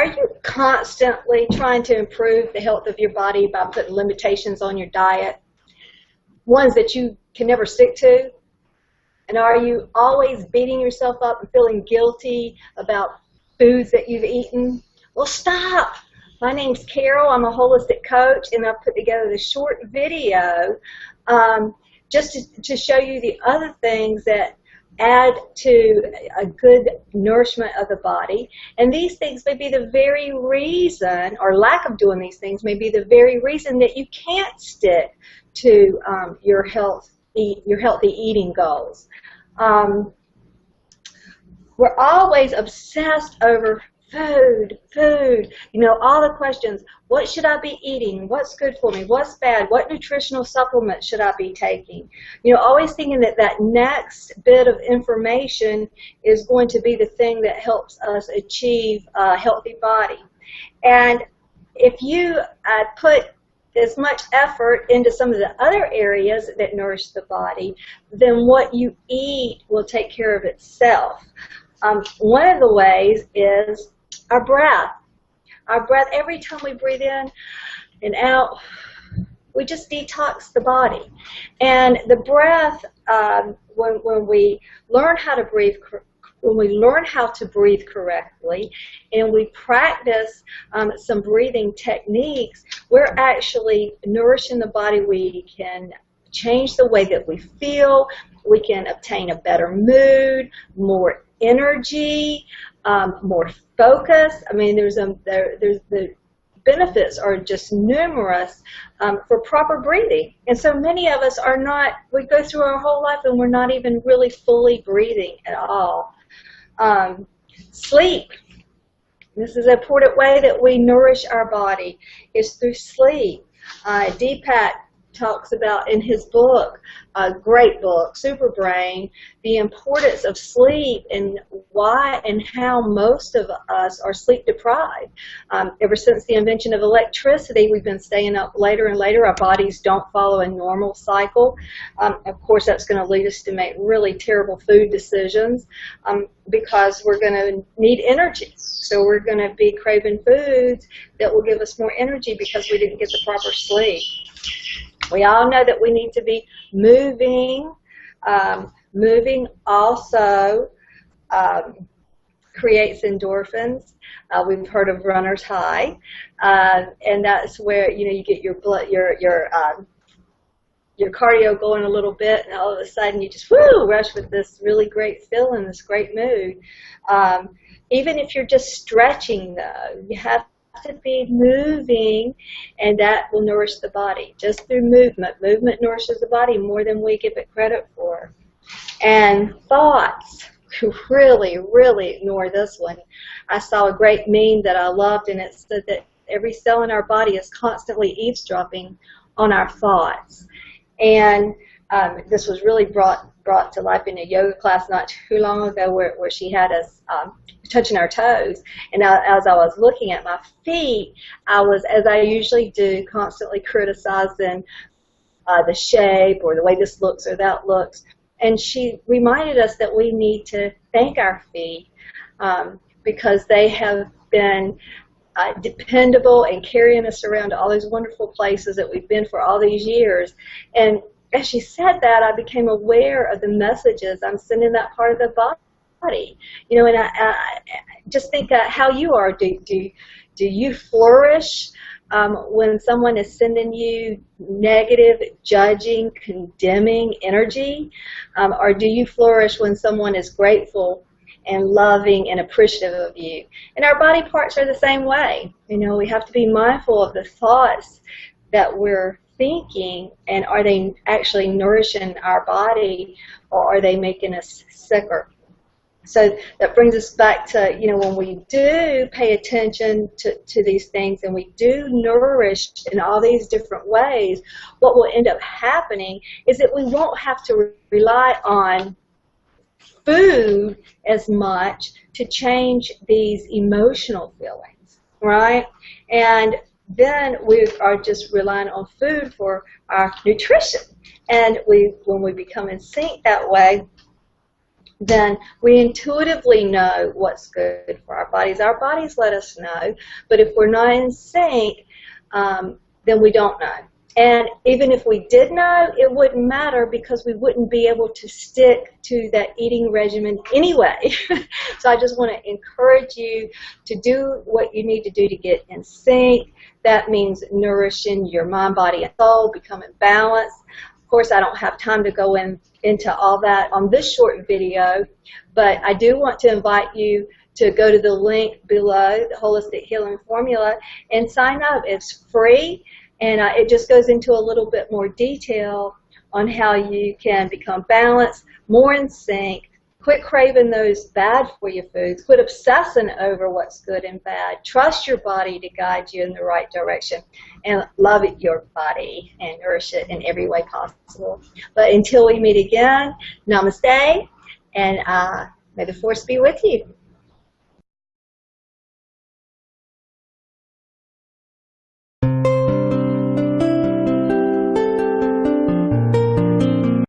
Are you constantly trying to improve the health of your body by putting limitations on your diet, ones that you can never stick to? And are you always beating yourself up and feeling guilty about foods that you've eaten? Well, stop. My name's Carol. I'm a holistic coach, and I've put together this short video just to show you the other things that add to a good nourishment of the body. And these things may be the very reason, or lack of doing these things may be the very reason that you can't stick to your healthy eating goals. We're always obsessed over food. You know, all the questions. What should I be eating? What's good for me? What's bad? What nutritional supplements should I be taking? You know, always thinking that that next bit of information is going to be the thing that helps us achieve a healthy body. And if you put as much effort into some of the other areas that nourish the body, then what you eat will take care of itself. One of the ways is our breath. Our breath, every time we breathe in and out, we just detox the body. And the breath, when we learn how to breathe, correctly, and we practice some breathing techniques, we're actually nourishing the body. We can change the way that we feel. We can obtain a better mood, more energy, more focus. I mean, there's the benefits are just numerous for proper breathing. And so many of us are not, we go through our whole life and we're not even really fully breathing at all. Sleep. This is an important way that we nourish our body, is through sleep. Deepak talks about in his book, a great book, Super Brain, the importance of sleep and why and how most of us are sleep deprived. Ever since the invention of electricity, we've been staying up later and later. Our bodies don't follow a normal cycle. Of course, that's going to lead us to make really terrible food decisions because we're going to need energy. So we're going to be craving foods that will give us more energy because we didn't get the proper sleep. We all know that we need to be moving. Moving also creates endorphins. We've heard of runner's high, and that's where you get your blood, your cardio going a little bit, and all of a sudden you just rush with this really great feeling, this great mood. Even if you're just stretching, though, you have to be moving, and that will nourish the body just through movement. Movement nourishes the body more than we give it credit for. And thoughts, really ignore this one. I saw a great meme that I loved, and it said that every cell in our body is constantly eavesdropping on our thoughts. And this was really brought to life in a yoga class not too long ago, where she had us touching our toes. And as I was looking at my feet, I was, as I usually do, constantly criticizing the shape or the way this looks or that looks. And she reminded us that we need to thank our feet because they have been dependable and carrying us around to all these wonderful places that we've been for all these years. And as she said that, I became aware of the messages I'm sending that part of the body. You know, and I just think how you are. Do you flourish when someone is sending you negative, judging, condemning energy? Or do you flourish when someone is grateful and loving and appreciative of you? And our body parts are the same way. You know, we have to be mindful of the thoughts that we're thinking, and are they actually nourishing our body, or are they making us sicker? So that brings us back to, when we do pay attention to these things and we do nourish in all these different ways, what will end up happening is that we won't have to rely on food as much to change these emotional feelings, right? And then we are just relying on food for our nutrition. And when we become in sync that way, then we intuitively know what's good for our bodies. Our bodies let us know, but if we're not in sync, then we don't know. And even if we did know, it wouldn't matter because we wouldn't be able to stick to that eating regimen anyway. So I just want to encourage you to do what you need to do to get in sync. That means nourishing your mind, body, and soul, becoming balanced. Of course, I don't have time to go into all that on this short video, but I do want to invite you to go to the link below, the Holistic Healing Formula, and sign up. It's free, and it just goes into a little bit more detail on how you can become balanced, more in sync, quit craving those bad for you foods, quit obsessing over what's good and bad, trust your body to guide you in the right direction, and love your body and nourish it in every way possible. But until we meet again, namaste, and may the force be with you.